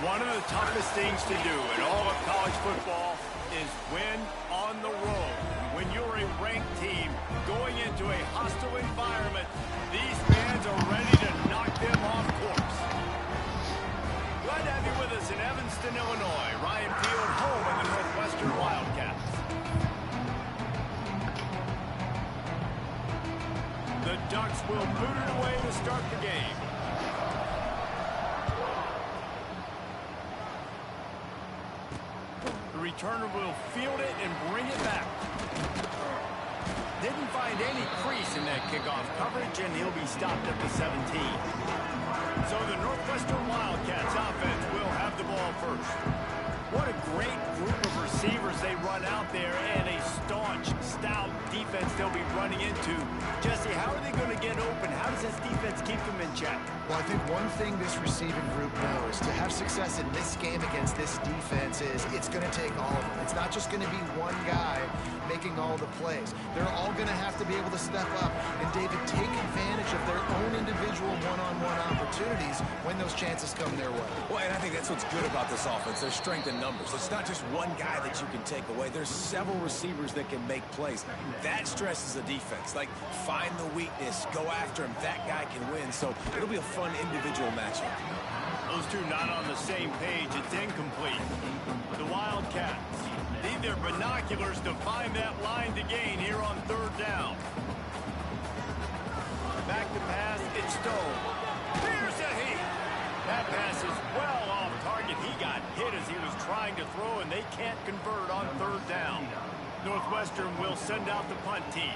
One of the toughest things to do in all of college football is win on the road. When you're a ranked team going into a hostile environment, these fans are ready to knock them off course. Glad to have you with us in Evanston, Illinois. Ryan Field, home of the Northwestern Wildcats. The Ducks will boot it away to start the game. The returner will field it and bring it back. Didn't find any crease in that kickoff coverage, and he'll be stopped at the 17. So the Northwestern Wildcats offense will have the ball first. What a great group of receivers they run out there, and a staunch, stout defense they'll be running into. Jesse, how are they going to get open? How does this defense keep them in check? Well, I think one thing this receiving group knows to have success in this game against this defense is it's going to take all of them. It's not just going to be one guy making all the plays. They're all going to have to be able to step up and, David, take advantage of their own individual one-on-one opportunities when those chances come their way. Well, and I think that's what's good about this offense. There's strength in numbers. It's not just one guy that you can take away. There's several receivers that can make plays. That stresses the defense. Like, find the weakness, go after him. That guy can win. So it'll be a fun individual matchup. Those two not on the same page. It's incomplete. The Wildcats need their binoculars to find that line to gain here on third down. Back to pass. It's Stone. Here's a heat. That pass is well off target. He got hit as he was trying to throw, and they can't convert on third down. Northwestern will send out the punt team.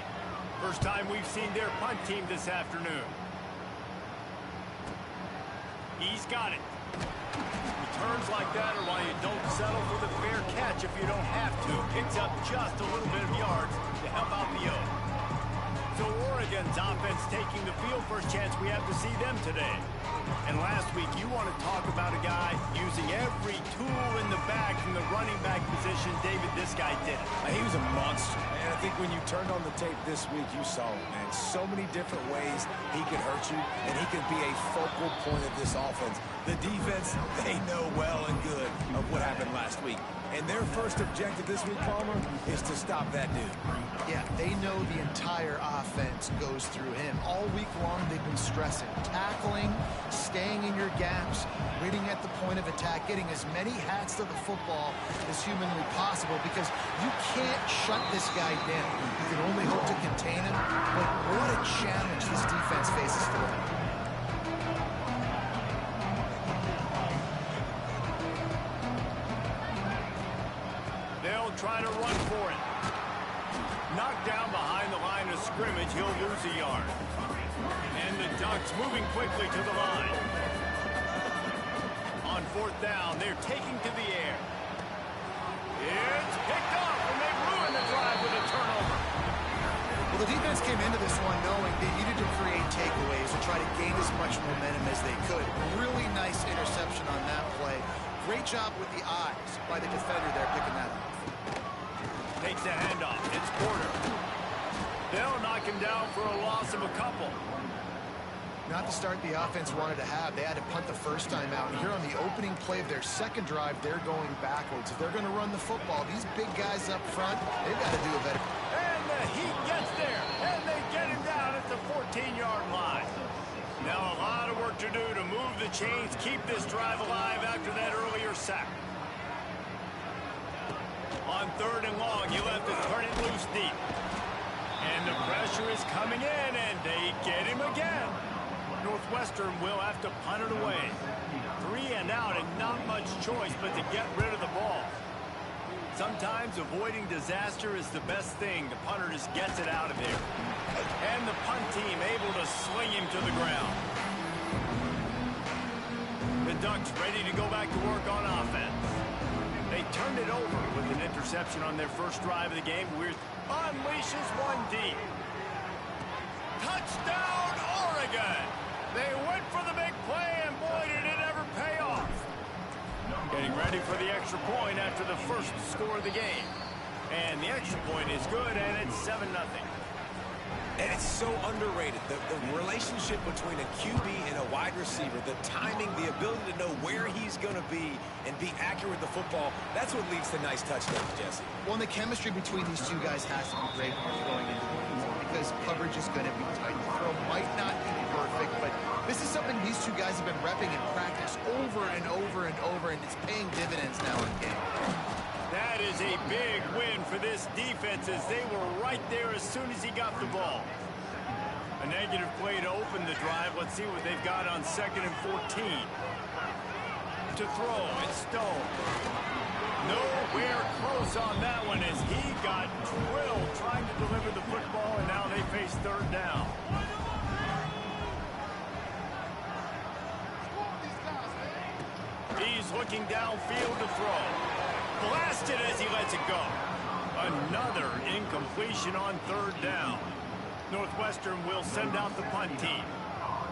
First time we've seen their punt team this afternoon. He's got it. Returns like that are why you don't settle for the fair catch if you don't have to. Picks up just a little bit of yards to help out the O's. So Oregon's offense taking the field. First chance we have to see them today. And last week, you want to talk about a guy using every tool in the bag from the running back position. David, this guy did it. He was a monster. And I think when you turned on the tape this week, you saw it, man. So many different ways he could hurt you, and he could be a focal point of this offense. The defense, they know well and good of what happened last week. And their first objective this week, Palmer, is to stop that dude. Yeah, they know the entire offense goes through him. All week long, they've been stressing, tackling, staying in your gaps, waiting at the point of attack, getting as many hats to the football as humanly possible, because you can't shut this guy down. You can only hope to contain him, but what a challenge this defense faces today. They'll try to run for it. Knocked down behind the line of scrimmage, he'll lose a yard. And the Ducks moving quickly to the line. On fourth down, they're taking to the air. It's picked off, and they ruin the drive with a turnover. Well, the defense came into this one knowing they needed to create takeaways and try to gain as much momentum as they could. Really nice interception on that play. Great job with the eyes by the defender there picking that up. Takes the handoff. It's Porter. They'll knock him down for a loss of a couple. Not the start the offense wanted to have. They had to punt the first time out. And here on the opening play of their second drive, they're going backwards. If they're going to run the football, these big guys up front, they've got to do a better. And the Heat gets there. And they get him down at the 14-yard line. Now a lot of work to do to move the chains, keep this drive alive after that earlier sack. On third and long, you'll have to turn it loose deep. And the pressure is coming in, and they get him again. Northwestern will have to punt it away. 3 and out, and not much choice but to get rid of the ball. Sometimes avoiding disaster is the best thing. The punter just gets it out of there. And the punt team able to sling him to the ground. The Ducks ready to go back to work on offense. They turned it over with an interception on their first drive of the game. Weird unleashes one deep. Touchdown, Oregon! They went for the big play, and boy, did it ever pay off. Getting ready for the extra point after the first score of the game. And the extra point is good, and it's 7-0. And it's so underrated. The relationship between a QB and a wide receiver, the timing, the ability to know where he's going to be and be accurate with the football, that's what leads to nice touchdowns, Jesse. Well, and the chemistry between these two guys has to be great when you're going into one because coverage is going to be tight. The throw might not be perfect, but this is something these two guys have been repping in practice over and over and over, and it's paying dividends now in the game. That is a big win for this defense as they were right there as soon as he got the ball. A negative play to open the drive. Let's see what they've got on 2nd and 14. To throw, it's Stone. Nowhere close on that one as he got drilled trying to deliver the football, and now they face 3rd down. He's looking downfield to throw. Blasted as he lets it go. Another incompletion on 3rd down. Northwestern will send out the punt team.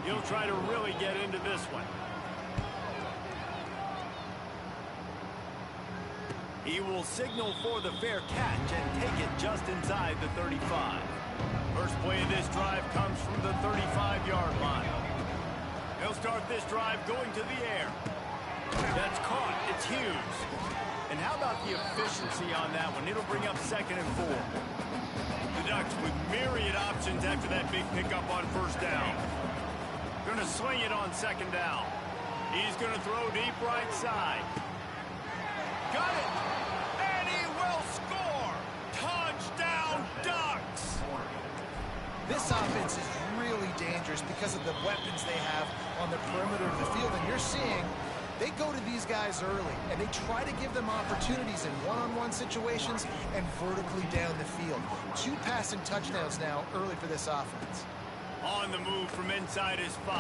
He'll try to really get into this one. He will signal for the fair catch and take it just inside the 35. First play of this drive comes from the 35-yard line. He'll start this drive going to the air. That's caught. It's Hughes. And how about the efficiency on that one? It'll bring up 2nd and 4. The Ducks with myriad options after that big pickup on 1st down. Going to sling it on 2nd down. He's going to throw deep right side. Got it. And he will score. Touchdown, Ducks. This offense is really dangerous because of the weapons they have on the perimeter of the field. And you're seeing they go to these guys early, and they try to give them opportunities in one-on-one situations and vertically down the field. 2 passing touchdowns now early for this offense. On the move from inside his 5.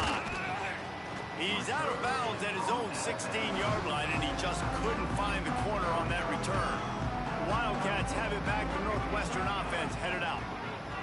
He's out of bounds at his own 16-yard line, and he just couldn't find the corner on that return. The Wildcats have it back. The Northwestern offense headed out.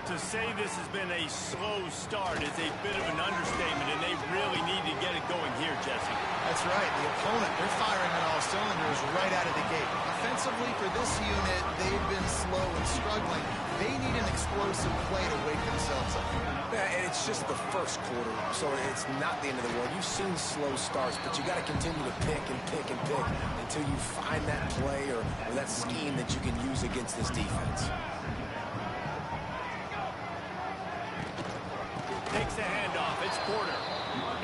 To say this has been a slow start is a bit of an understatement, and they really need to get it going here, Jesse. That's right. The opponent, they're firing on all cylinders right out of the gate. Offensively, for this unit, they've been slow and struggling. They need an explosive play to wake themselves up. Yeah, and it's just the first quarter, so it's not the end of the world. You've seen slow starts, but you got to continue to pick and pick and pick until you find that play or that scheme that you can use against this defense. Takes the handoff. It's Porter.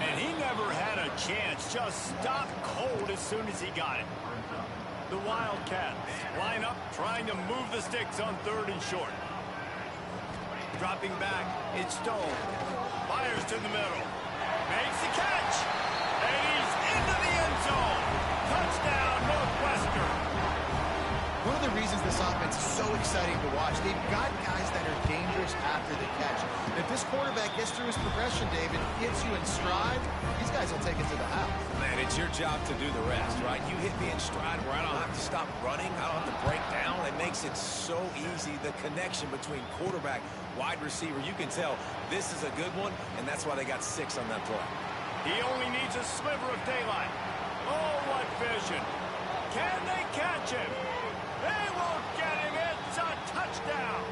And he never had a chance. Just stopped cold as soon as he got it. The Wildcats line up, trying to move the sticks on 3rd and short. Dropping back, it's Stone. Fires to the middle. Makes the catch. And he's into the end zone. Touchdown, Northwestern. One of the reasons this offense is so exciting to watch, they've got guys that are dangerous after the catch. And if this quarterback gets through his progression, David, hits you in stride, these guys will take it to the house. Man, it's your job to do the rest, right? You hit me in stride where I don't have to stop running. I don't have to break down. It makes it so easy, the connection between quarterback, wide receiver. You can tell this is a good one, and that's why they got 6 on that play. He only needs a sliver of daylight. Oh, what vision. Can they catch him? They won't get him. It's a touchdown.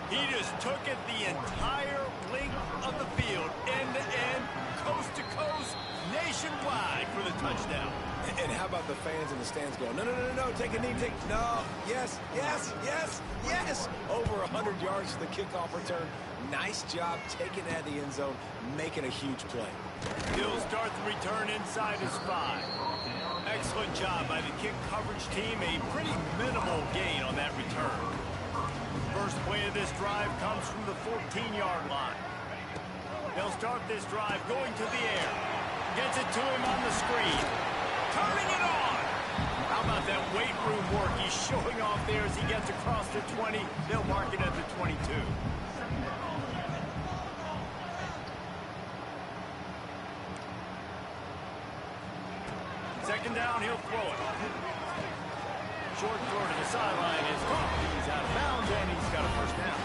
He just took it the entire length of the field, end to end, coast to coast, nationwide for the touchdown. And how about the fans in the stands going, no, no, no, no, take a knee, no, yes, yes, yes, yes. Over 100 yards for the kickoff return. Nice job taking it out of the end zone, making a huge play. He'll start the return inside his 5. Excellent job by the kick coverage team. A pretty minimal gain on that return. First play of this drive comes from the 14-yard line. They'll start this drive going to the air. Gets it to him on the screen. Turning it on. How about that weight room work? He's showing off there as he gets across the 20. They'll mark it at the 22. Second down, he'll throw it. Short throw to the sideline is caught. He's out of bounds, and he's got a first down.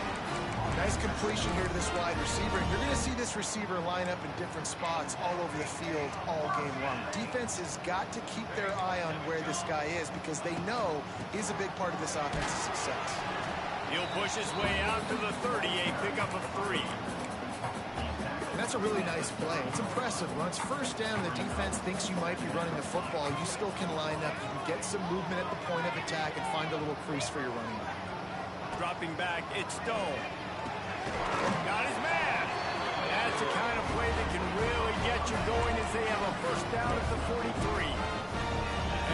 Nice completion here to this wide receiver. And you're going to see this receiver line up in different spots all over the field all game long. Defense has got to keep their eye on where this guy is because they know he's a big part of this offense's success. He'll push his way out to the 30, a pickup of 3. And that's a really nice play. It's impressive. When it's first down, the defense thinks you might be running the football. You still can line up. You can get some movement at the point of attack and find a little crease for your running back. Dropping back, it's Stone. Got his man. That's the kind of play that can really get you going as they have a first down at the 43.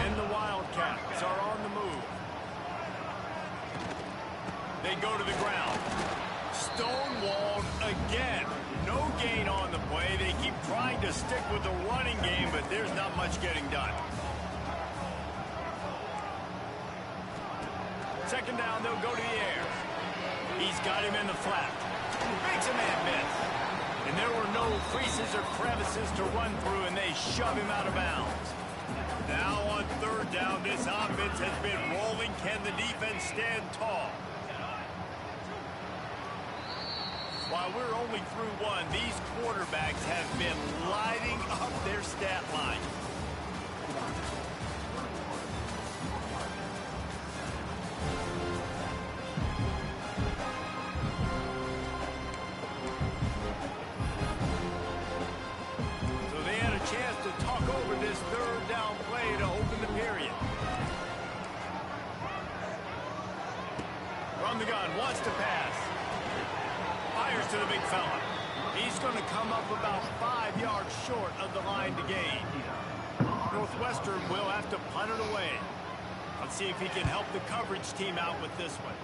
And the Wildcats are on the move. They go to the ground. Stonewalled again. No gain on the play. They keep trying to stick with the running game, but there's not much getting done. Second down, they'll go to the air. He's got him in the flat. Makes a man miss. And there were no creases or crevices to run through, and they shove him out of bounds. Now on third down, this offense has been rolling. Can the defense stand tall? While we're only through one, these quarterbacks have been lighting up their stat line. So they had a chance to talk over this third down play to open the period. From the gun, wants to pass. Fires to the big fella. He's going to come up about 5 yards short of the line to gain. Northwestern will have to punt it away. Let's see if he can help the coverage team out with this one.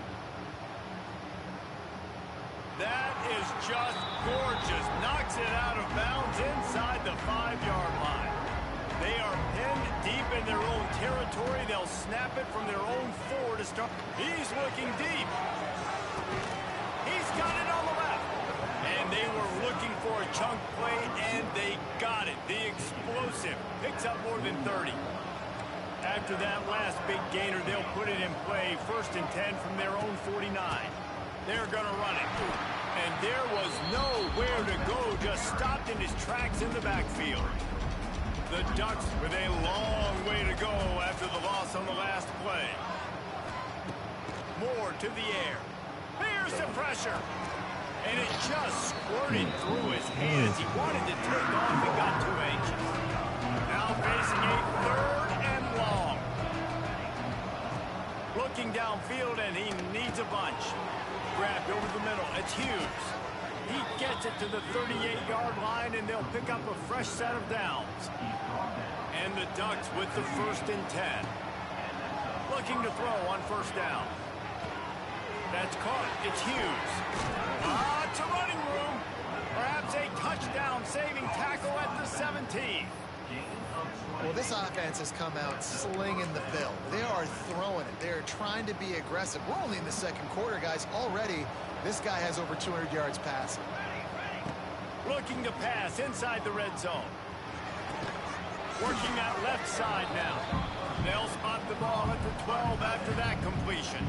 That is just gorgeous. Knocks it out of bounds inside the 5-yard line. They are pinned deep in their own territory. They'll snap it from their own 4 to start. He's looking deep. He's got it on the left. And they were looking for a chunk play, and they got it. The explosive picks up more than 30. After that last big gainer, they'll put it in play. 1st and 10 from their own 49. They're going to run it. And there was nowhere to go, just stopped in his tracks in the backfield. The Ducks with a long way to go after the loss on the last play. Moore to the air. Here's the pressure. And it just squirted through his hands. He wanted to take off and got too anxious. Now facing a 3rd and long. Looking downfield, and he needs a bunch. Grabbed over the middle. It's Hughes. He gets it to the 38-yard line, and they'll pick up a fresh set of downs. And the Ducks with the 1st and 10. Looking to throw on 1st down. That's caught. It's Hughes. It's a running room. Perhaps a touchdown-saving tackle at the 17. Well, this offense has come out slinging the bill. They are throwing it. They are trying to be aggressive. We're only in the 2nd quarter, guys. Already, this guy has over 200 yards passing. Looking to pass inside the red zone. Working that left side now. They'll spot the ball at the 12 after that completion.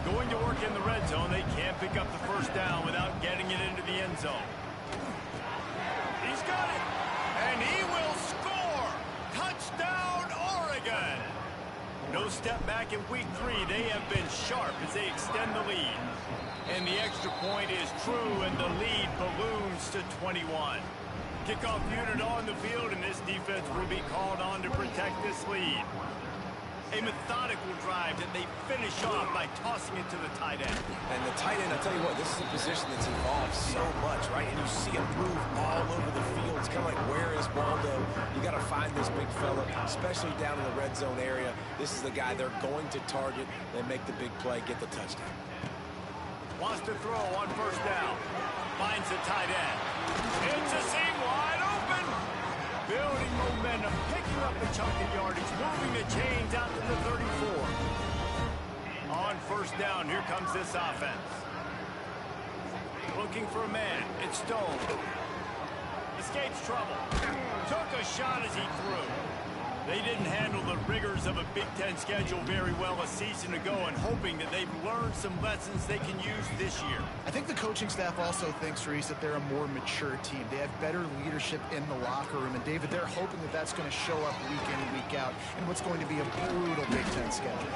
Going to work in the red zone. They can't pick up the 1st down without getting it into the end zone. He's got it. And he will score. Touchdown, Oregon. No step back in week 3. They have been sharp as they extend the lead. And the extra point is true, and the lead balloons to 21. Kickoff unit on the field, and this defense will be called on to protect this lead. A methodical drive that they finish off by tossing it to the tight end. And the tight end, I'll tell you what, this is a position that's involved so much, right? And you see him move all over the field. It's kind of like, where is Waldo? You got to find this big fella, especially down in the red zone area. This is the guy they're going to target. They make the big play, get the touchdown. Wants to throw on 1st down. Finds the tight end. It's a seam wide open. Building momentum, picking up the chunk of yardage, moving the chains out to the 34. On 1st down, here comes this offense. Looking for a man. It's Stone. Escapes trouble. Took a shot as he threw. They didn't handle the rigors of a Big Ten schedule very well a season ago, and hoping that they've learned some lessons they can use this year. I think the coaching staff also thinks, Reese, that they're a more mature team. They have better leadership in the locker room. And, David, they're hoping that that's going to show up week in and week out in what's going to be a brutal Big Ten schedule.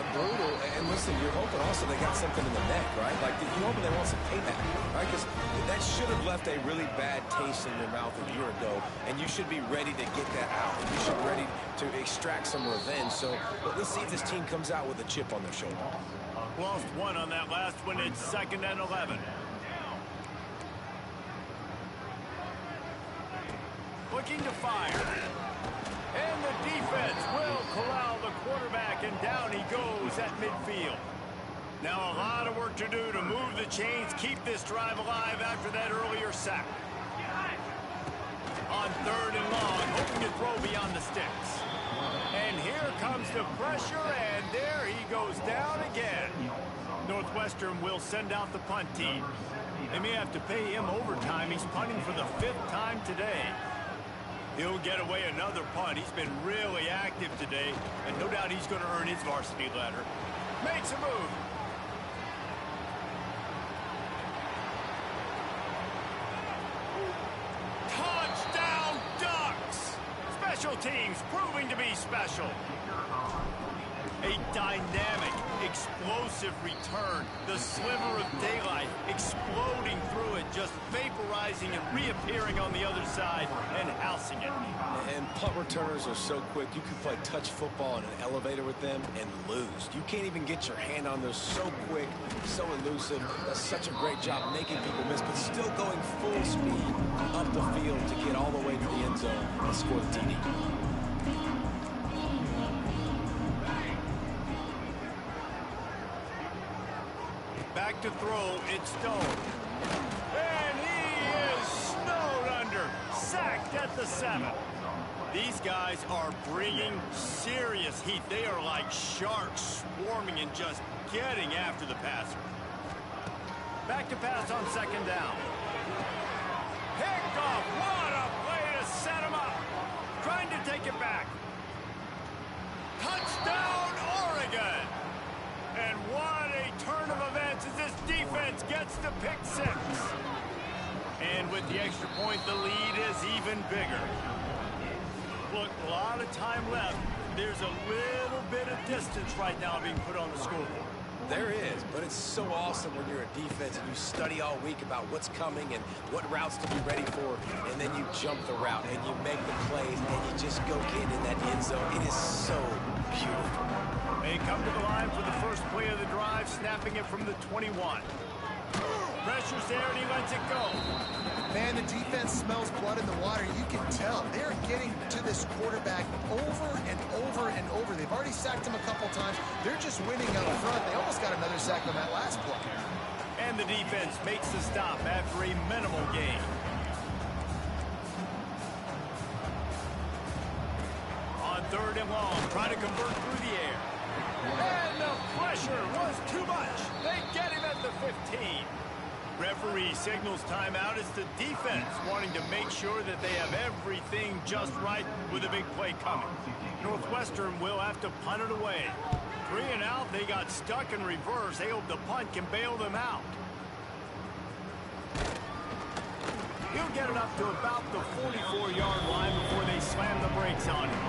Brutal. And listen, you're hoping also they got something in the neck, right? Like, you're hoping they want some payback, right? Because that should have left a really bad taste in your mouth a year ago, and you should be ready to get that out. And you should be ready to extract some revenge. So let's see if this team comes out with a chip on their shoulder. Lost one on that last one. It's 2nd and 11. Looking to fire. And the defense will corral the quarterback, and down he goes at midfield. Now a lot of work to do to move the chains, keep this drive alive after that earlier sack. On 3rd and long, hoping to throw beyond the sticks. And here comes the pressure, and there he goes down again. Northwestern will send out the punt team. They may have to pay him overtime. He's punting for the 5th time today. He'll get away another punt. He's been really active today, and no doubt he's going to earn his varsity letter. Makes a move. Touchdown Ducks! Special teams proving to be special. A dynamic, explosive return. The sliver of daylight exploding through it, just vaporizing and reappearing on the other side and housing it. And punt returners are so quick. You can play touch football in an elevator with them and lose. You can't even get your hand on those. So quick, so elusive. Does such a great job making people miss, but still going full speed up the field to get all the way to the end zone and score the TD. Back to throw, it's Stone. And he is snowed under, sacked at the 7. These guys are bringing serious heat. They are like sharks swarming and just getting after the passer. Back to pass on 2nd down. Picked off, what a play to set him up. Trying to take it back. Touchdown, Oregon! And what a turn of events as this defense gets the pick 6. And with the extra point, the lead is even bigger. Look, a lot of time left. There's a little bit of distance right now being put on the scoreboard. There is, but it's so awesome when you're a defense and you study all week about what's coming and what routes to be ready for, and then you jump the route and you make the plays and you just go get in that end zone. It is so beautiful. They come to the line for the first play of the drive, snapping it from the 21. Pressure's there, and he lets it go. Man, the defense smells blood in the water. You can tell. They're getting to this quarterback over and over and over. They've already sacked him a couple times. They're just winning up front. They almost got another sack on that last play. And the defense makes the stop after a minimal gain. On 3rd and long, trying to convert through the air. And the pressure was too much. They get him at the 15. Referee signals timeout. It's the defense wanting to make sure that they have everything just right with a big play coming. Northwestern will have to punt it away. 3 and out, they got stuck in reverse. They hope the punt can bail them out. He'll get it up to about the 44-yard line before they slam the brakes on him.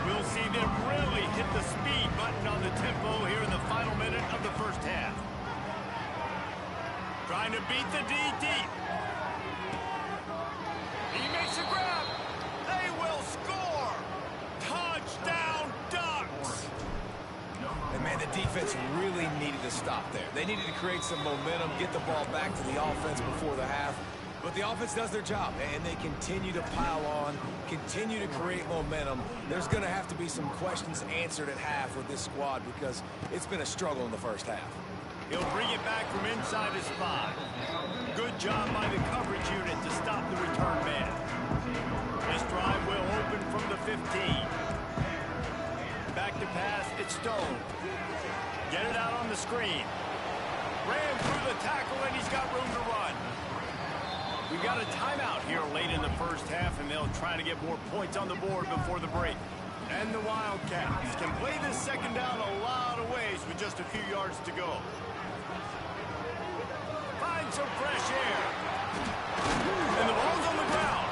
We'll see them really hit the speed button on the tempo here in the final minute of the first half. Trying to beat the D deep. He makes a grab. They will score. Touchdown, Ducks. And man, the defense really needed to stop there. They needed to create some momentum, get the ball back to the offense before the half. But the offense does their job, and they continue to pile on, continue to create momentum. There's going to have to be some questions answered at half with this squad because it's been a struggle in the first half. He'll bring it back from inside his 5. Good job by the coverage unit to stop the return man. This drive will open from the 15. Back to pass, it's Stone. Get it out on the screen. Ran through the tackle, and he's got room to run. We got a timeout here late in the first half, and they'll try to get more points on the board before the break. And the Wildcats can play this second down a lot of ways with just a few yards to go. Find some fresh air. And the ball's on the ground.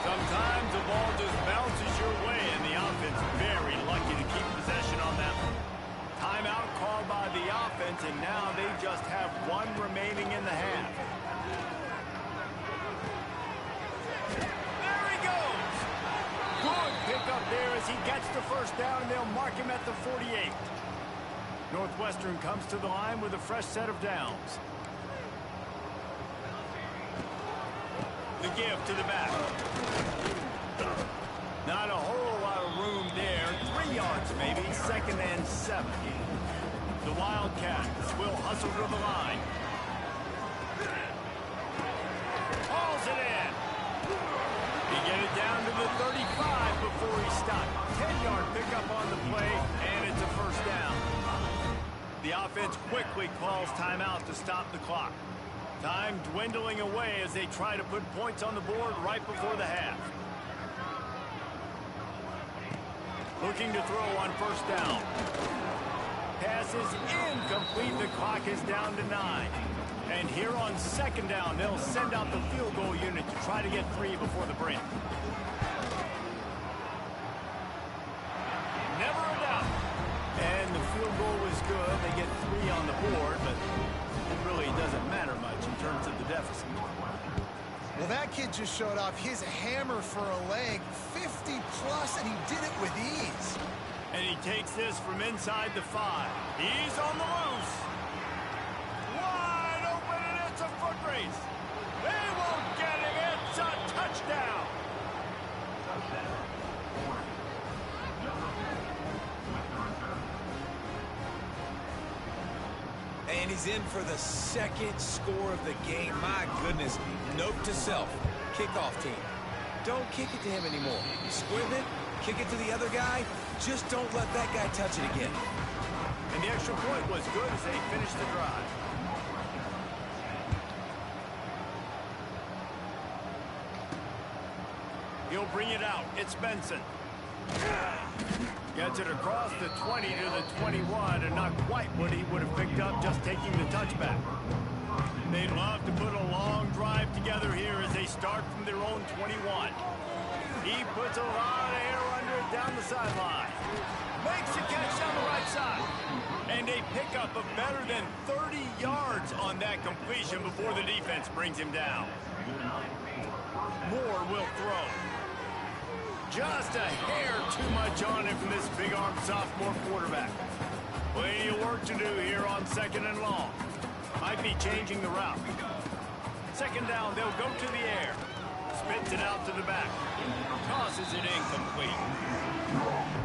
Sometimes the ball just bounces your way, and the offense very lucky to keep possession on that one. Timeout called by the offense, and now they just have one remaining in the half. There he goes. Good pickup there as he gets the first down, and they'll mark him at the 48. Northwestern comes to the line with a fresh set of downs. The give to the back. Not a whole lot of room there. 3 yards maybe. 2nd and 7. The Wildcats will hustle to the line. Hauls it in. He get it down to the 35 before he stopped. 10-yard pickup on the play, and it's a first down. The offense quickly calls timeout to stop the clock. Time dwindling away as they try to put points on the board right before the half. Looking to throw on first down. Pass is incomplete. The clock is down to 9. And here on 2nd down, they'll send out the field goal unit to try to get 3 before the break. Never a doubt. And the field goal was good. They get 3 on the board, but it really doesn't matter much in terms of the deficit. Well, that kid just showed off his hammer for a leg, 50-plus, and he did it with ease. And he takes this from inside the 5. He's on the loose. Wide open, and it's a foot race. They won't get him. It's a touchdown. And he's in for the 2nd score of the game. My goodness. Note to self. Kickoff team. Don't kick it to him anymore. Squib it. Kick it to the other guy. Just don't let that guy touch it again. And the extra point was good as they finished the drive. He'll bring it out. It's Benson. Gets it across the 20 to the 21, and not quite what he would have picked up just taking the touchback. They'd love to put a long drive together here as they start from their own 21. He puts a lot of air under it down the sideline. Makes a catch down the right side. And a pickup of better than 30 yards on that completion before the defense brings him down. Moore will throw. Just a hair too much on him from this big-armed sophomore quarterback. Plenty of work to do here on 2nd and long. Might be changing the route. 2nd down, they'll go to the air. Spits it out to the back. Tosses it incomplete.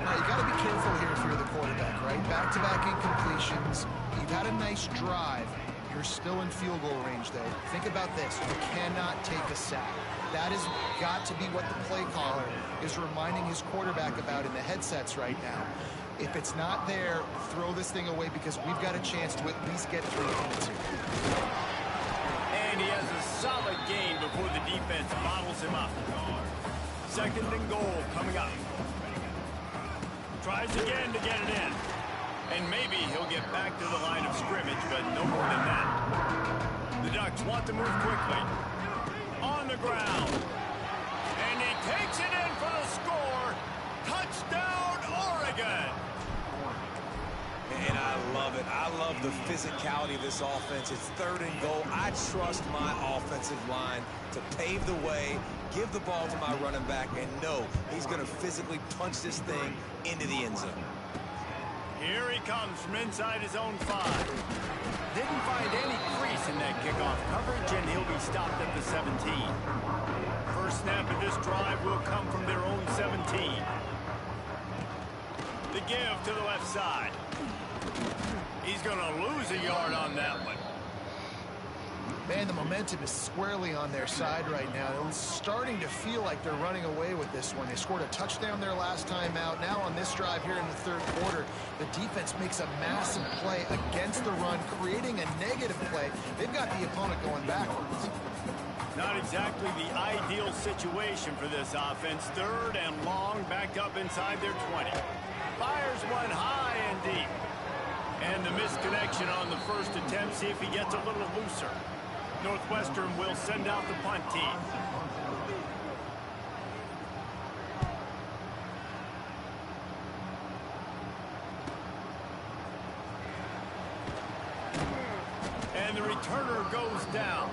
Now, you got to be careful here if you're the quarterback, right? Back-to-back incompletions. You've had a nice drive. You're still in field goal range, though. Think about this. You cannot take a sack. That has got to be what the play caller is reminding his quarterback about in the headsets right now. If it's not there, throw this thing away because we've got a chance to at least get 3 points here. And he has a solid gain before the defense bottles him up. 2nd and goal coming up. Tries again to get it in. And maybe he'll get back to the line of scrimmage, but no more than that. The Ducks want to move quickly. On the ground. And he takes it in for the score. Touchdown, Oregon. And I love it. I love the physicality of this offense. It's 3rd and goal. I trust my offensive line to pave the way, give the ball to my running back, and know he's going to physically punch this thing into the end zone. Here he comes from inside his own 5. Didn't find any crease in that kickoff coverage, and he'll be stopped at the 17. First snap of this drive will come from their own 17. The give to the left side. He's going to lose a yard on that one. Man, the momentum is squarely on their side right now. It's starting to feel like they're running away with this one. They scored a touchdown their last time out. Now on this drive here in the 3rd quarter, the defense makes a massive play against the run, creating a negative play. They've got the opponent going backwards. Not exactly the ideal situation for this offense. 3rd and long, backed up inside their 20. Fires one high and deep. And the misconnection on the first attempt. See if he gets a little looser. Northwestern will send out the punt team. And the returner goes down.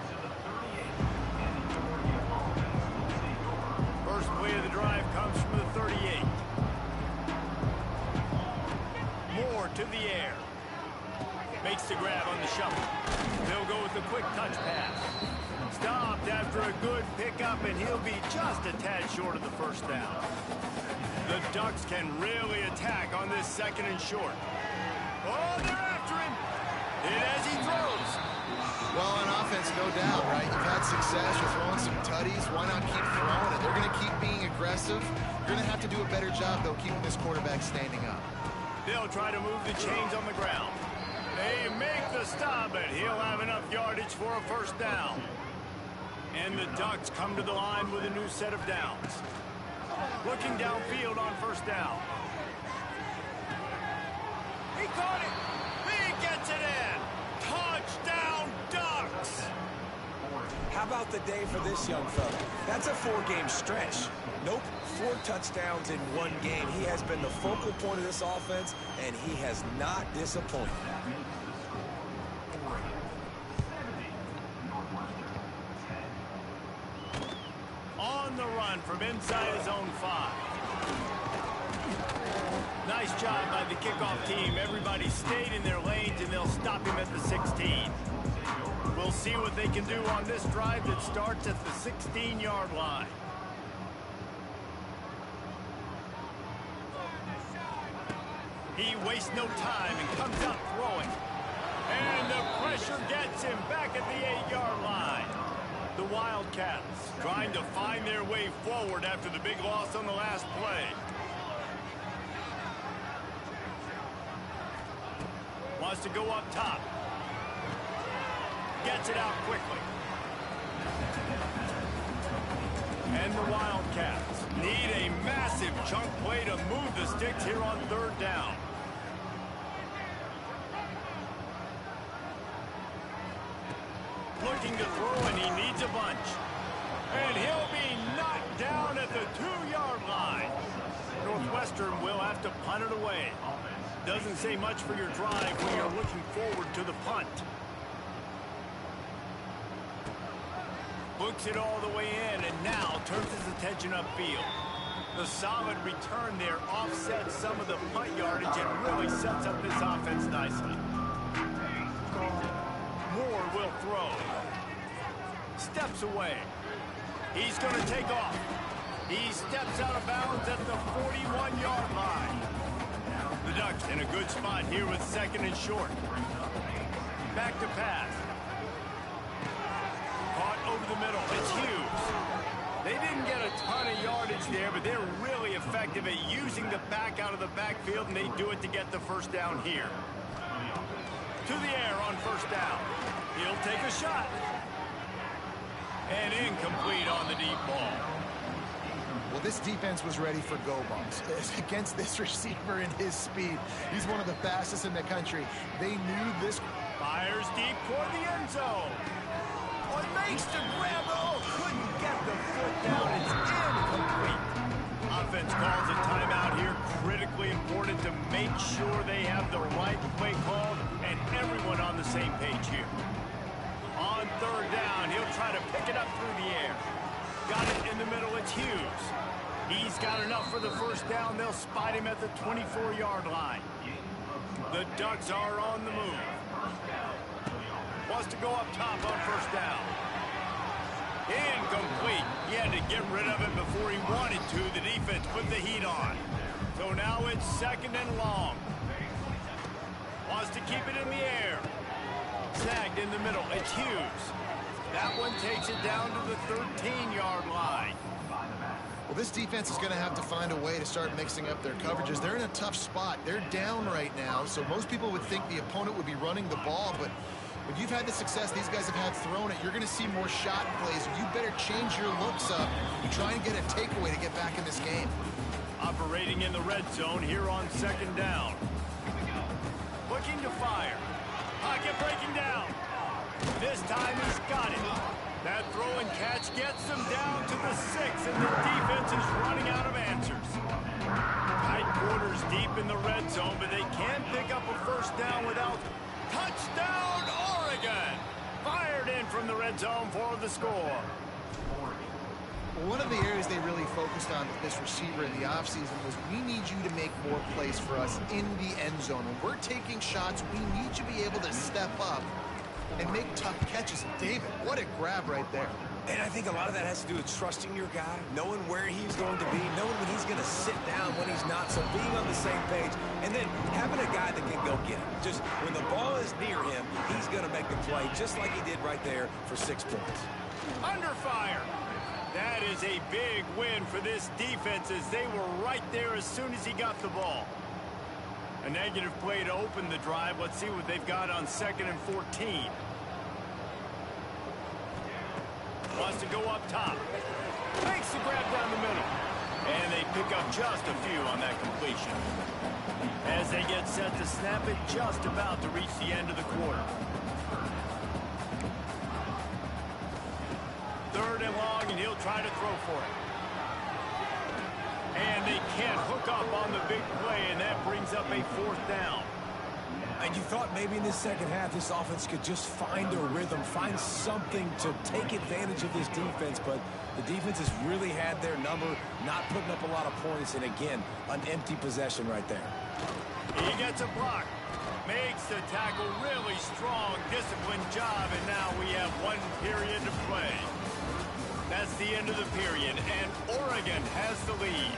First play of the drive comes from the 38. Moore to the air. Makes the grab on the shuffle. They'll go with a quick touch pass. Stopped after a good pickup, and he'll be just a tad short of the first down. The Ducks can really attack on this 2nd and short. Oh, they're after him. And as he throws. Well, on offense, no doubt, right? You've had success. You're throwing some tutties. Why not keep throwing it? They're going to keep being aggressive. You're going to have to do a better job, though, keeping this quarterback standing up. They'll try to move the chains on the ground. They make the stop, but he'll have enough yardage for a first down. And the Ducks come to the line with a new set of downs. Looking downfield on first down. He caught it. He gets it in. Touchdown, Ducks. How about the day for this young fella? That's a 4-game stretch. Nope, 4 touchdowns in 1 game. He has been the focal point of this offense, and he has not disappointed. On the run from inside his own 5. Nice job by the kickoff team. Everybody stayed in their lanes, and they'll stop him at the 16. We'll see what they can do on this drive that starts at the 16-yard line. He wastes no time and comes out throwing. And the pressure gets him back at the 8-yard line. The Wildcats trying to find their way forward after the big loss on the last play. Wants to go up top. Gets it out quickly. And the Wildcats need a massive chunk play to move the sticks here on 3rd down. Looking to throw, and he needs a bunch. And he'll be knocked down at the 2-yard line. Northwestern will have to punt it away. Doesn't say much for your drive when you're looking forward to the punt. Books it all the way in, and now turns his attention upfield. The solid return there offsets some of the punt yardage and really sets up this offense nicely. Moore will throw. Steps away. He's going to take off. He steps out of bounds at the 41-yard line. The Ducks in a good spot here with 2nd and short. Back to pass. Caught over the middle. It's Hughes. They didn't get a ton of yardage there, but they're really effective at using the back out of the backfield, and they do it to get the first down here. To the air on first down. He'll take a shot. And incomplete on the deep ball. Well, this defense was ready for go balls. Against this receiver and his speed, he's one of the fastest in the country. They knew this. Fires deep toward the end zone. What makes the grab? Oh, couldn't get the foot down. It's incomplete. Offense calls a timeout here. Critically important to make sure they have the right play called and everyone on the same page here. On 3rd down, he'll try to pick it up through the air. Got it in the middle. It's Hughes. He's got enough for the first down. They'll spot him at the 24-yard line. The Ducks are on the move. Wants to go up top on first down. Incomplete. He had to get rid of it before he wanted to. The defense put the heat on. So now it's 2nd and long. Wants to keep it in the air. Snagged in the middle. It's Hughes. That one takes it down to the 13-yard line. Well, this defense is going to have to find a way to start mixing up their coverages. They're in a tough spot. They're down right now, so most people would think the opponent would be running the ball, but If you've had the success these guys have had throwing it, you're going to see more shot plays. You better change your looks up and try and get a takeaway to get back in this game. Operating in the red zone here on second down. Looking to fire. Pocket breaking down. This time he's got it. That throw and catch gets them down to the 6, and the defense is running out of answers. Tight quarters deep in the red zone, but they can't pick up a first down without touchdown, Oregon! Fired in from the red zone for the score. One of the areas they really focused on with this receiver in the offseason was we need you to make more plays for us in the end zone. When we're taking shots, we need you to be able to step up and make tough catches. David, what a grab right there. And I think a lot of that has to do with trusting your guy, knowing where he's going to be, knowing when he's going to sit down, when he's not, so being on the same page, and then having a guy that can go get it. Just when the ball is near him, he's going to make the play, just like he did right there for 6 points. Under fire. That is a big win for this defense as they were right there as soon as he got the ball. A negative play to open the drive. Let's see what they've got on 2nd and 14. Wants to go up top. Makes the grab down the middle. And they pick up just a few on that completion. As they get set to snap it, just about to reach the end of the quarter. 3rd and long, and he'll try to throw for it. And they can't hook up on the big play, and that brings up a 4th down. And you thought maybe in the second half this offense could just find a rhythm, find something to take advantage of this defense, but the defense has really had their number, not putting up a lot of points, and again, an empty possession right there. He gets a block, makes the tackle really strong, disciplined job, and now we have 1 period to play. That's the end of the period, and Oregon has the lead.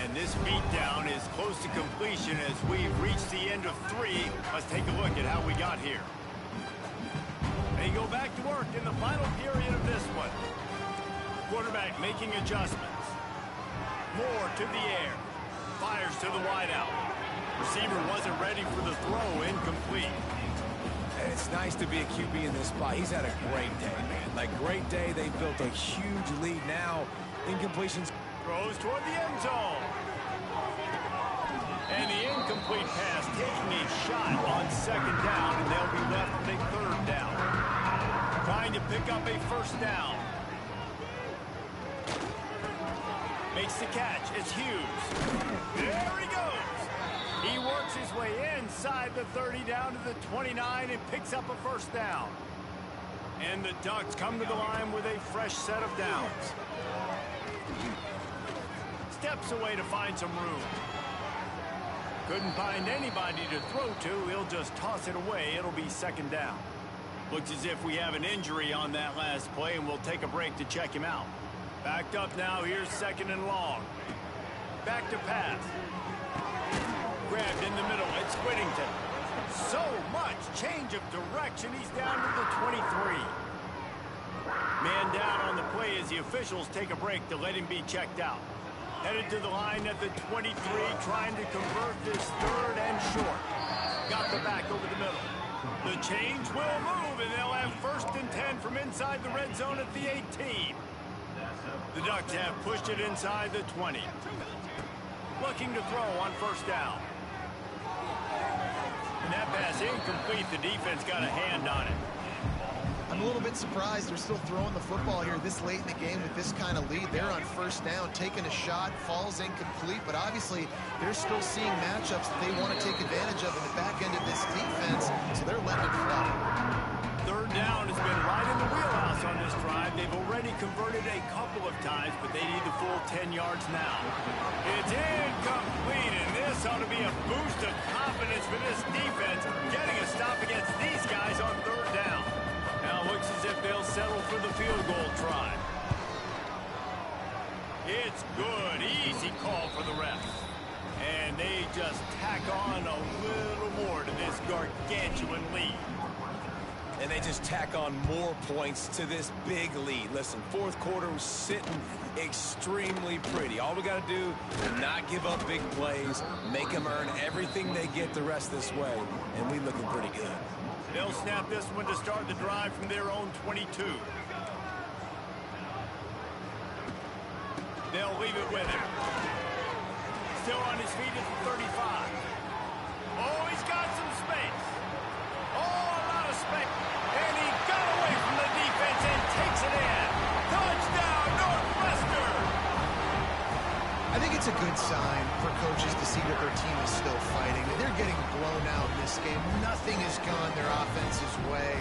And this beatdown is close to completion as we've reached the end of 3. Let's take a look at how we got here. They go back to work in the final period of this one. Quarterback making adjustments. Moore to the air. Fires to the wideout. Receiver wasn't ready for the throw, incomplete. And it's nice to be a QB in this spot. He's had a great day, man. Like, great day. They built a huge lead now. Incompletions. Throws toward the end zone. And the incomplete pass taking a shot on 2nd down, and they'll be left with a 3rd down. Trying to pick up a 1st down. Makes the catch. It's Hughes. There he goes. He works his way inside the 30 down to the 29 and picks up a 1st down. And the Ducks come to the line with a fresh set of downs. Steps away to find some room. Couldn't find anybody to throw to. He'll just toss it away. It'll be 2nd down. Looks as if we have an injury on that last play, and we'll take a break to check him out. Backed up now. Here's 2nd and long. Back to pass. Grabbed in the middle. It's Whittington. So much change of direction. He's down to the 23. Man down on the play as the officials take a break to let him be checked out. Headed to the line at the 23, trying to convert this 3rd and short. Got the back over the middle. The change will move, and they'll have 1st and 10 from inside the red zone at the 18. The Ducks have pushed it inside the 20. Looking to throw on 1st down. And that pass incomplete. The defense got a hand on it. I'm a little bit surprised they're still throwing the football here this late in the game with this kind of lead. They're on 1st down, taking a shot, falls incomplete, but obviously they're still seeing matchups that they want to take advantage of in the back end of this defense, so they're letting it fly. 3rd down has been right in the wheelhouse on this drive. They've already converted a couple of times, but they need the full 10 yards now. It's incomplete, and this ought to be a boost of confidence for this defense, getting a stop against these guys on 3rd down. Now it looks as if they'll settle for the field goal try. It's good. Easy call for the refs. And they just tack on a little more to this gargantuan lead. And they just tack on more points to this big lead. Listen, 4th quarter was sitting extremely pretty. All we got to do is not give up big plays, make them earn everything they get the rest of this way, and we looking pretty good. They'll snap this one to start the drive from their own 22. They'll leave it with him. Still on his feet at the 35. Oh, he's got some space. Oh, a lot of space. And he got away from the defense and takes it in. Touchdown, Northwestern! I think it's a good sign for coaches to see that their team is still fighting. They're getting blown out in this game. Nothing has gone their offense's way.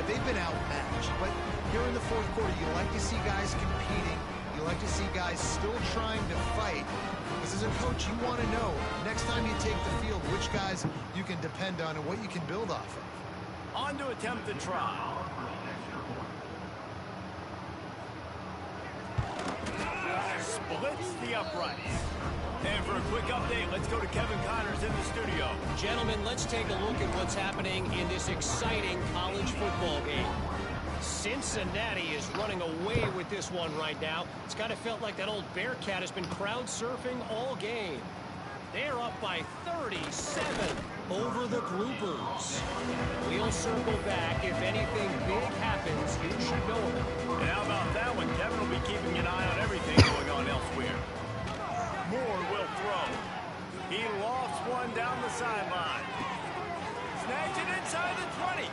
They've been outmatched. But here in the fourth quarter, you like to see guys competing. You like to see guys still trying to fight. Because as a coach, you want to know, next time you take the field, which guys you can depend on and what you can build off of. On to attempt the try. Splits the uprights. And for a quick update, let's go to Kevin Connors in the studio. Gentlemen, let's take a look at what's happening in this exciting college football game. Cincinnati is running away with this one right now. It's kind of felt like that old Bearcat has been crowd surfing all game. They're up by 37 over the Groupers. We'll circle back. If anything big happens, you should know it. And how about that one? Kevin will be keeping an eye on everything going on elsewhere. Moore will throw. He lofts one down the sideline. Snatch it inside the 20.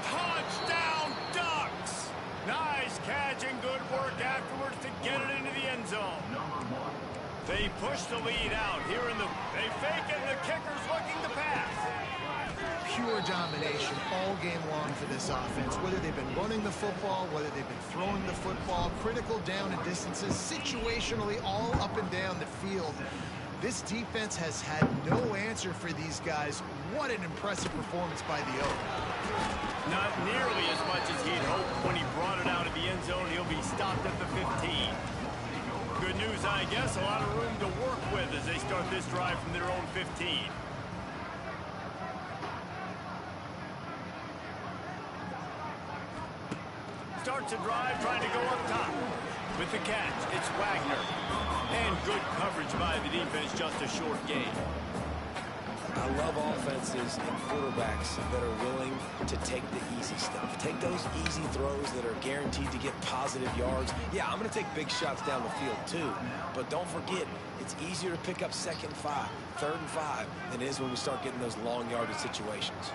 Touchdown, Ducks! Nice catch and good work afterwards to get it into the end zone. They push the lead out here in the... They fake it, and the kicker's looking to pass. Pure domination all game long for this offense. Whether they've been running the football, whether they've been throwing the football, critical down and distances, situationally all up and down the field. This defense has had no answer for these guys. What an impressive performance by the Oak. Not nearly as much as he'd hoped when he brought it out of the end zone. He'll be stopped at the 15. Good news, I guess. A lot of room to work with as they start this drive from their own 15. Starts a drive trying to go up top. With the catch, it's Wagner. And good coverage by the defense, just a short gain. I love offenses and quarterbacks that are willing to take the easy stuff. Take those easy throws that are guaranteed to get positive yards. Yeah, I'm going to take big shots down the field too. But don't forget, it's easier to pick up 2nd and 5, 3rd and 5 than it is when we start getting those long yardage situations.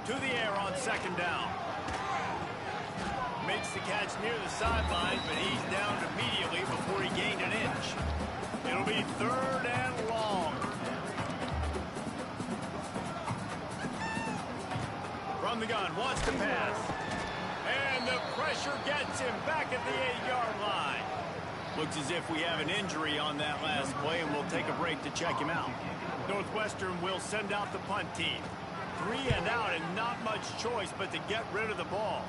To the air on 2nd down. Makes the catch near the sideline, but he's down immediately before he gained an inch. It'll be 3rd and long. From the gun, wants to pass. And the pressure gets him back at the 8-yard line. Looks as if we have an injury on that last play, and we'll take a break to check him out. Northwestern will send out the punt team. 3 and out, and not much choice but to get rid of the ball.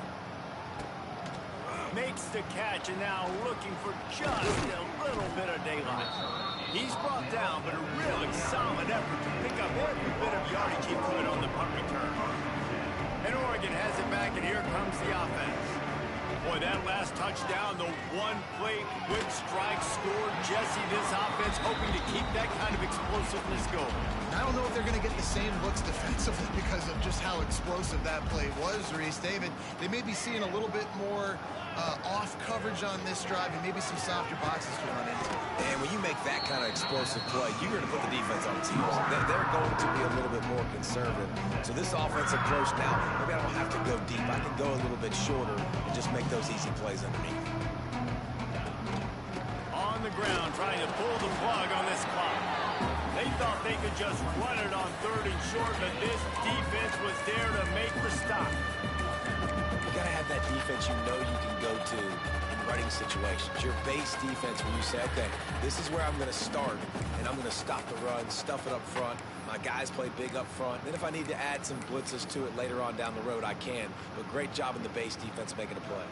Makes the catch, and now looking for just a little bit of daylight. He's brought down, but a really solid effort to pick up every bit of yardage he could on the punt return. And Oregon has it back, and here comes the offense. Boy, that last touchdown, the one-play quick strike scored. Jesse, this offense hoping to keep that kind of explosiveness going. I don't know if they're going to get the same looks defensively because of just how explosive that play was, Reese. David, they may be seeing a little bit more off coverage on this drive and maybe some softer boxes to run into. And when you make that kind of explosive play, you're going to put the defense on its heels. They're going to be a little bit more conservative. So this offensive approach now, maybe I don't have to go deep. I can go a little bit shorter and just make those easy plays underneath. On the ground, trying to pull the plug on this clock. They thought they could just run it on 3rd and short, but this defense was there to make the stop. You got to have that defense you know you can go to in running situations. Your base defense where you say, okay, this is where I'm going to start, and I'm going to stop the run, stuff it up front. My guys play big up front. Then if I need to add some blitzes to it later on down the road, I can. But great job in the base defense making a play.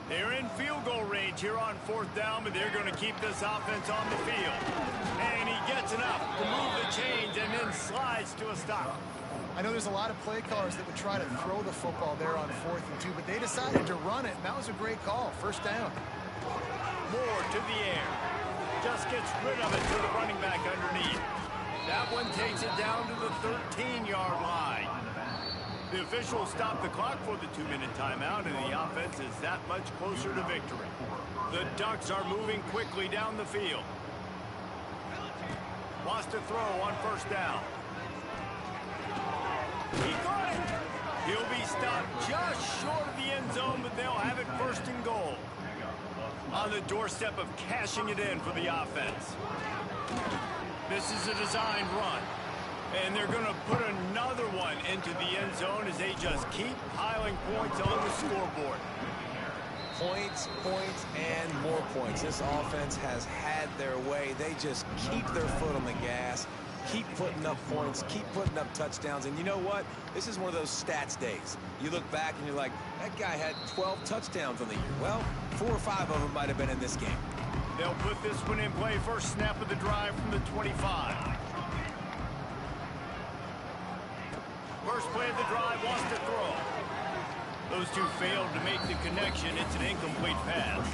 They're in field goal range here on 4th down, but they're going to keep this offense on the field. And he gets enough to move the chains and then slides to a stop. I know there's a lot of play callers that would try to throw the football there on 4th and 2, but they decided to run it, and that was a great call. 1st down. Moore to the air. Just gets rid of it to the running back underneath. That one takes it down to the 13-yard line. The officials stop the clock for the 2-minute timeout, and the offense is that much closer to victory. The Ducks are moving quickly down the field. Wants to throw on first down. He got it. He'll be stopped just short of the end zone, but they'll have it first and goal. On the doorstep of cashing it in for the offense. This is a designed run. And they're going to put another one into the end zone as they just keep piling points on the scoreboard. Points, points, and more points. This offense has had their way. They just keep their foot on the gas, keep putting up points, keep putting up touchdowns. And you know what? This is one of those stats days. You look back and you're like, that guy had 12 touchdowns on the year. Well, 4 or 5 of them might have been in this game. They'll put this one in play. First snap of the drive from the 25. First play of the drive, wants to throw. Those two failed to make the connection. It's an incomplete pass.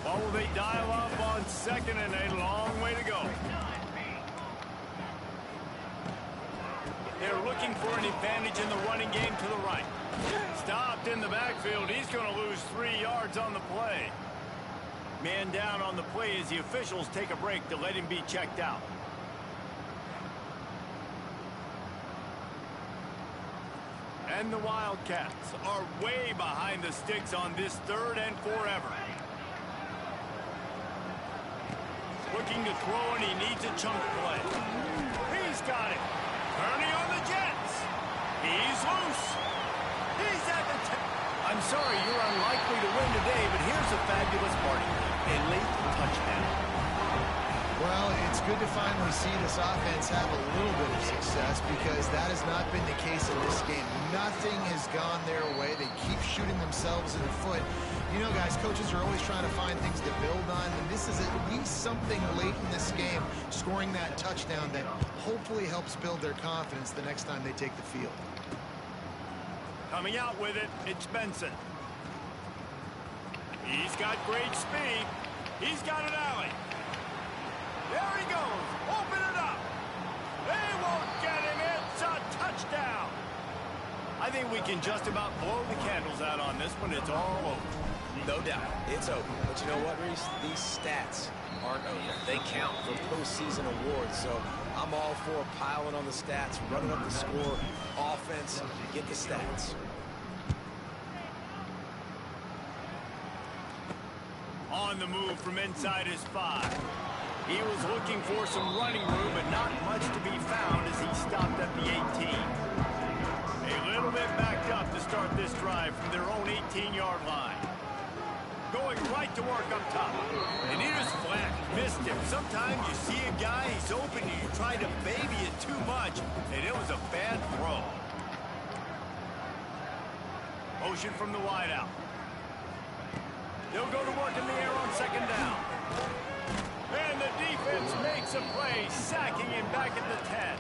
Well, will they dial up on second and a long way to go? They're looking for an advantage in the running game to the right. Stopped in the backfield. He's going to lose 3 yards on the play. Man down on the play as the officials take a break to let him be checked out. And the Wildcats are way behind the sticks on this 3rd and forever. Looking to throw, and he needs a chunk play. He's got it. Kearney on the Jets. He's loose. He's at the 10. I'm sorry, you're unlikely to win today, but here's a fabulous party. A late touchdown. Well, it's good to finally see this offense have a little bit of success because that has not been the case in this game. Nothing has gone their way. They keep shooting themselves in the foot. You know, guys, coaches are always trying to find things to build on, and this is at least something late in this game, scoring that touchdown that hopefully helps build their confidence the next time they take the field. Coming out with it, it's Benson. He's got great speed. He's got an alley. There he goes. Open it up. They won't get him. It's a touchdown. I think we can just about blow the candles out on this one. It's all over. No doubt. It's over. But you know what, Reese? These stats aren't over. They count for postseason awards. So I'm all for piling on the stats, running up the score, offense, get the stats. On the move from inside his 5. He was looking for some running room, but not much to be found as he stopped at the 18. A little bit backed up to start this drive from their own 18-yard line. Going right to work up top. And he just flat missed him. Sometimes you see a guy, he's open, and you try to baby it too much, and it was a bad throw. Motion from the wideout. They'll go to work in the air on second down. And the defense makes a play, sacking him back at the 10.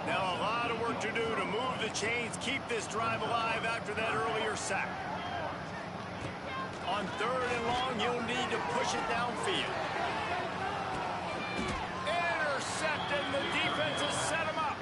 Now a lot of work to do to move the chains, keep this drive alive after that earlier sack. On 3rd and long, you'll need to push it downfield. Intercepted, the defense has set him up.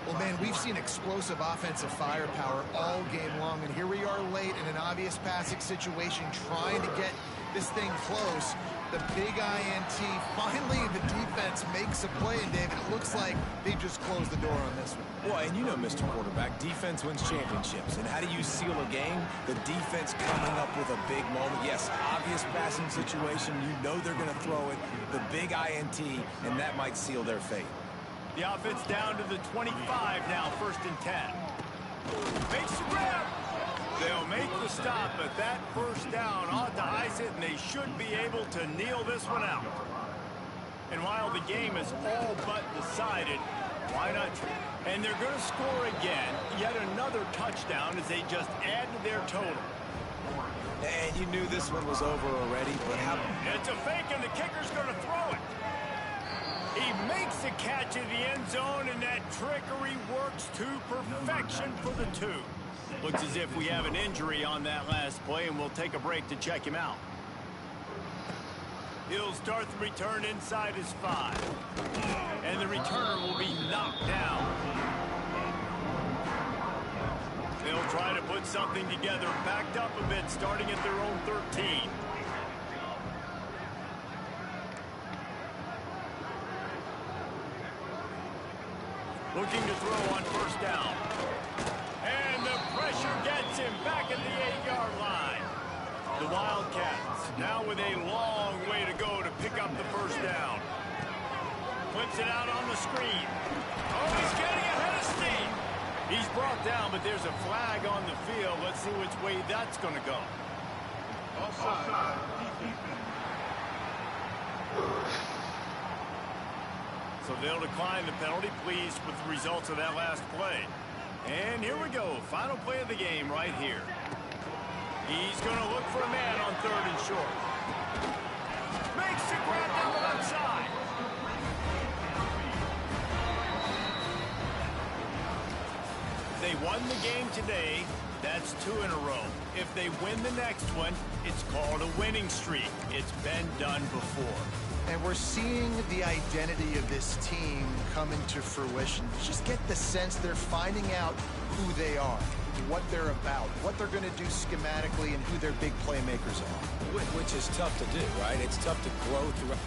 Well, man, we've seen explosive offensive firepower all game long, and here we are late in an obvious passing situation trying to get this thing close. The big INT, finally the defense makes a play, and David, it looks like they just closed the door on this one. Well, and you know, Mr. Quarterback, defense wins championships. And how do you seal a game? The defense coming up with a big moment. Yes, obvious passing situation. You know they're going to throw it. The big INT, and that might seal their fate. The offense down to the 25 now, 1st and 10. Makes the grab. They'll make the stop, but that first down ought to ice it, and they should be able to kneel this one out. And while the game is all but decided, why not? And they're going to score again, yet another touchdown as they just add to their total. And you knew this one was over already, but how... It's a fake, and the kicker's going to throw it. He makes the catch in the end zone, and that trickery works to perfection for the 2. Looks as if we have an injury on that last play, and we'll take a break to check him out. He'll start the return inside his 5. And the returner will be knocked down. They'll try to put something together, backed up a bit, starting at their own 13. Looking to throw on first down. And the pressure gets him back at the 8-yard line. The Wildcats now with a long way to go to pick up the first down. Flips it out on the screen. Oh, he's getting ahead of steam. He's brought down, but there's a flag on the field. Let's see which way that's going to go. Offside. So they'll decline the penalty, pleased with the results of that last play. And here we go. Final play of the game right here. He's going to look for a man on 3rd and short. Makes the grab down the left side. They won the game today. That's 2 in a row. If they win the next one, it's called a winning streak. It's been done before. And we're seeing the identity of this team come into fruition. You just get the sense they're finding out who they are, what they're about, what they're going to do schematically, and who their big playmakers are. Which is tough to do, right? It's tough to grow through.